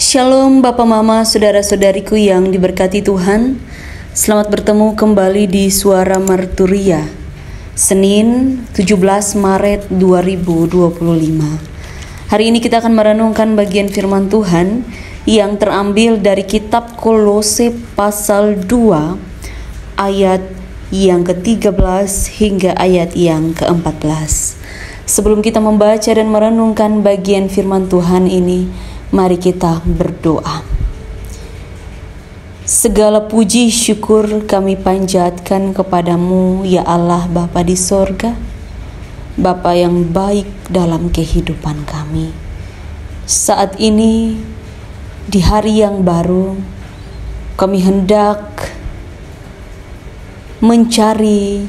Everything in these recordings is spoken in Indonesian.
Shalom Bapak Mama, saudara-saudariku yang diberkati Tuhan. Selamat bertemu kembali di Suara Marturia, Senin 17 Maret 2025. Hari ini kita akan merenungkan bagian firman Tuhan yang terambil dari kitab Kolose pasal 2 ayat yang ke-13 hingga ayat yang ke-14. Sebelum kita membaca dan merenungkan bagian firman Tuhan ini, mari kita berdoa. Segala puji syukur kami panjatkan kepadamu, ya Allah Bapa di sorga, Bapa yang baik dalam kehidupan kami. Saat ini, di hari yang baru, kami hendak mencari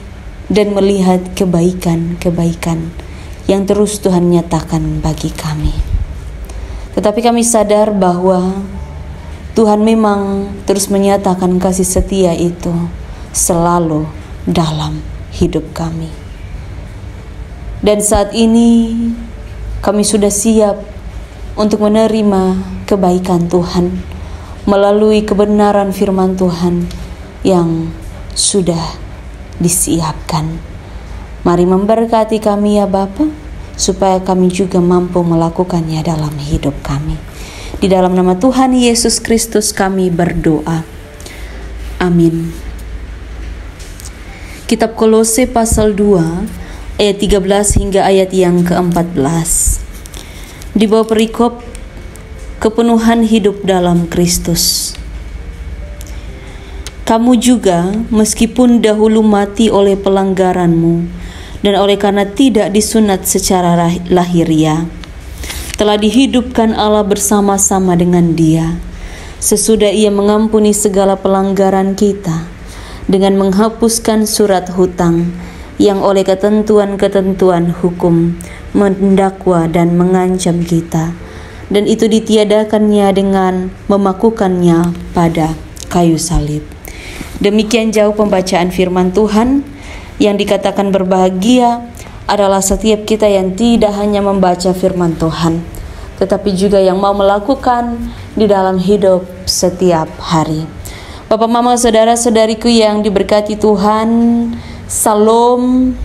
dan melihat kebaikan-kebaikan yang terus Tuhan nyatakan bagi kami. Tetapi kami sadar bahwa Tuhan memang terus menyatakan kasih setia itu selalu dalam hidup kami. Dan saat ini kami sudah siap untuk menerima kebaikan Tuhan melalui kebenaran firman Tuhan yang sudah disiapkan. Mari memberkati kami ya Bapa, supaya kami juga mampu melakukannya dalam hidup kami. Di dalam nama Tuhan Yesus Kristus kami berdoa. Amin. Kitab Kolose pasal 2 ayat 13 hingga ayat yang ke-14. Di bawah perikop kepenuhan hidup dalam Kristus. Kamu juga meskipun dahulu mati oleh pelanggaranmu dan oleh karena tidak disunat secara lahiriah, telah dihidupkan Allah bersama-sama dengan Dia, sesudah Ia mengampuni segala pelanggaran kita, dengan menghapuskan surat hutang yang oleh ketentuan-ketentuan hukum mendakwa dan mengancam kita, dan itu ditiadakannya dengan memakukannya pada kayu salib. Demikian jauh pembacaan firman Tuhan. Yang dikatakan berbahagia adalah setiap kita yang tidak hanya membaca firman Tuhan, tetapi juga yang mau melakukan di dalam hidup setiap hari. Bapak, Mama, saudara-saudariku yang diberkati Tuhan, Salam.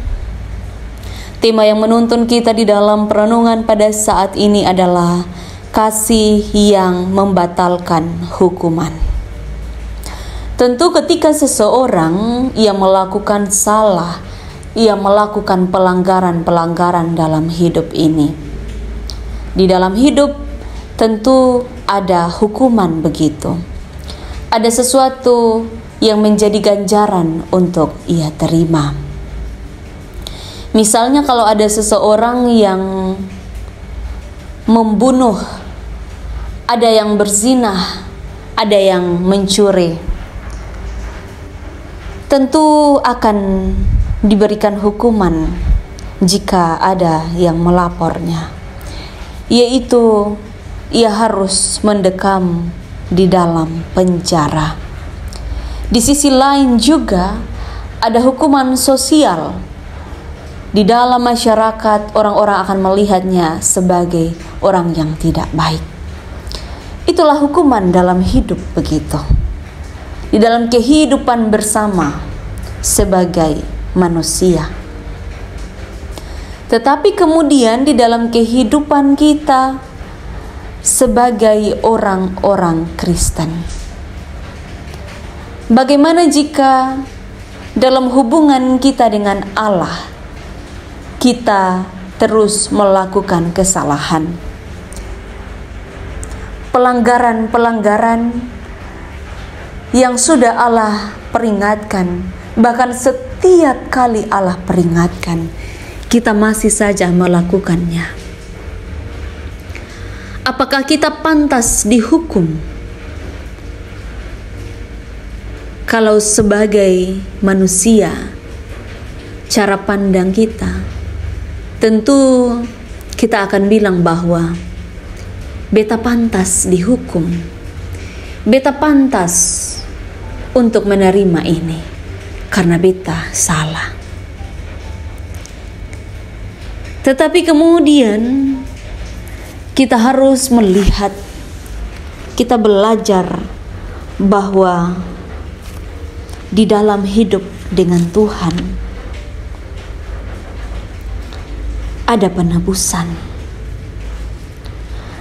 Tema yang menuntun kita di dalam perenungan pada saat ini adalah kasih yang membatalkan hukuman. Tentu ketika seseorang ia melakukan salah, ia melakukan pelanggaran-pelanggaran dalam hidup ini. Di dalam hidup tentu ada hukuman begitu. Ada sesuatu yang menjadi ganjaran untuk ia terima. Misalnya kalau ada seseorang yang membunuh, ada yang berzinah, ada yang mencuri, tentu akan diberikan hukuman jika ada yang melapornya, yaitu ia harus mendekam di dalam penjara. Di sisi lain juga ada hukuman sosial. Di dalam masyarakat orang-orang akan melihatnya sebagai orang yang tidak baik. Itulah hukuman dalam hidup begitu. Di dalam kehidupan bersama sebagai manusia. Tetapi kemudian di dalam kehidupan kita sebagai orang-orang Kristen, bagaimana jika dalam hubungan kita dengan Allah kita terus melakukan kesalahan, pelanggaran-pelanggaran yang sudah Allah peringatkan, bahkan setiap kali Allah peringatkan, kita masih saja melakukannya. Apakah kita pantas dihukum? Kalau sebagai manusia, cara pandang kita, tentu kita akan bilang bahwa beta pantas dihukum, beta pantas untuk menerima ini karena beta salah. Tetapi kemudian kita harus melihat kita belajar bahwa di dalam hidup dengan Tuhan ada penebusan.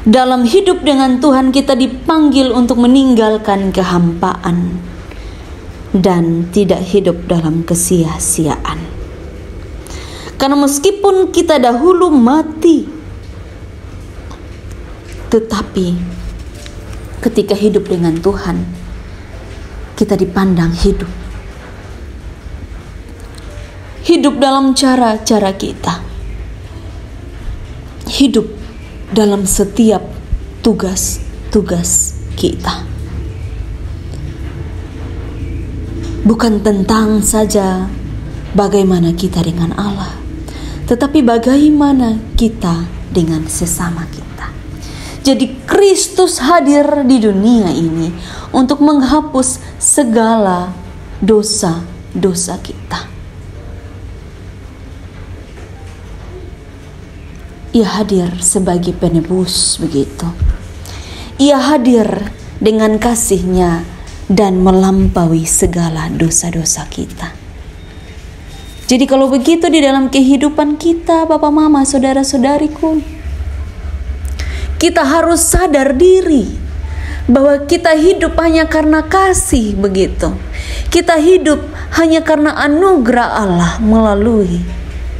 Dalam hidup dengan Tuhan kita dipanggil untuk meninggalkan kehampaan dan tidak hidup dalam kesia-siaan. Karena meskipun kita dahulu mati, tetapi ketika hidup dengan Tuhan kita dipandang hidup. Hidup dalam cara-cara kita. Hidup dalam setiap tugas-tugas kita. Bukan tentang saja bagaimana kita dengan Allah, tetapi bagaimana kita dengan sesama kita. Jadi Kristus hadir di dunia ini untuk menghapus segala dosa-dosa kita. Ia hadir sebagai penebus, begitu. Ia hadir dengan kasih-Nya dan melampaui segala dosa-dosa kita. Jadi kalau begitu di dalam kehidupan kita, Bapak, Mama, saudara-saudariku, kita harus sadar diri bahwa kita hidup hanya karena kasih, begitu. Kita hidup hanya karena anugerah Allah melalui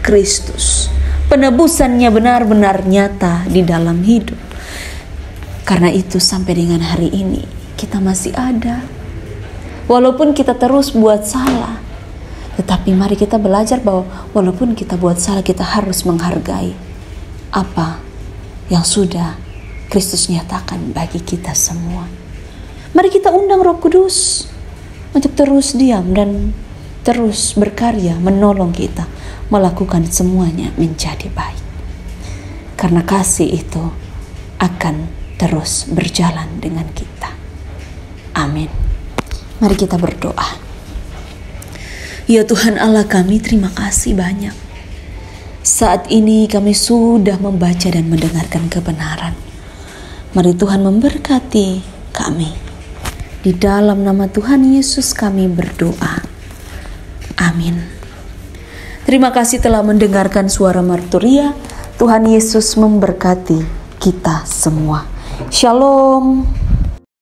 Kristus. Penebusannya benar-benar nyata di dalam hidup. Karena itu sampai dengan hari ini kita masih ada. Walaupun kita terus buat salah, tetapi mari kita belajar bahwa walaupun kita buat salah, kita harus menghargai apa yang sudah Kristus nyatakan bagi kita semua. Mari kita undang Roh Kudus untuk terus diam dan terus berkarya menolong kita melakukan semuanya menjadi baik. Karena kasih itu akan terus berjalan dengan kita. Amin. Mari kita berdoa. Ya Tuhan Allah kami, terima kasih banyak. Saat ini kami sudah membaca dan mendengarkan kebenaran. Mari Tuhan memberkati kami. Di dalam nama Tuhan Yesus kami berdoa. Amin. Terima kasih telah mendengarkan suara Marturia. Tuhan Yesus memberkati kita semua. Shalom.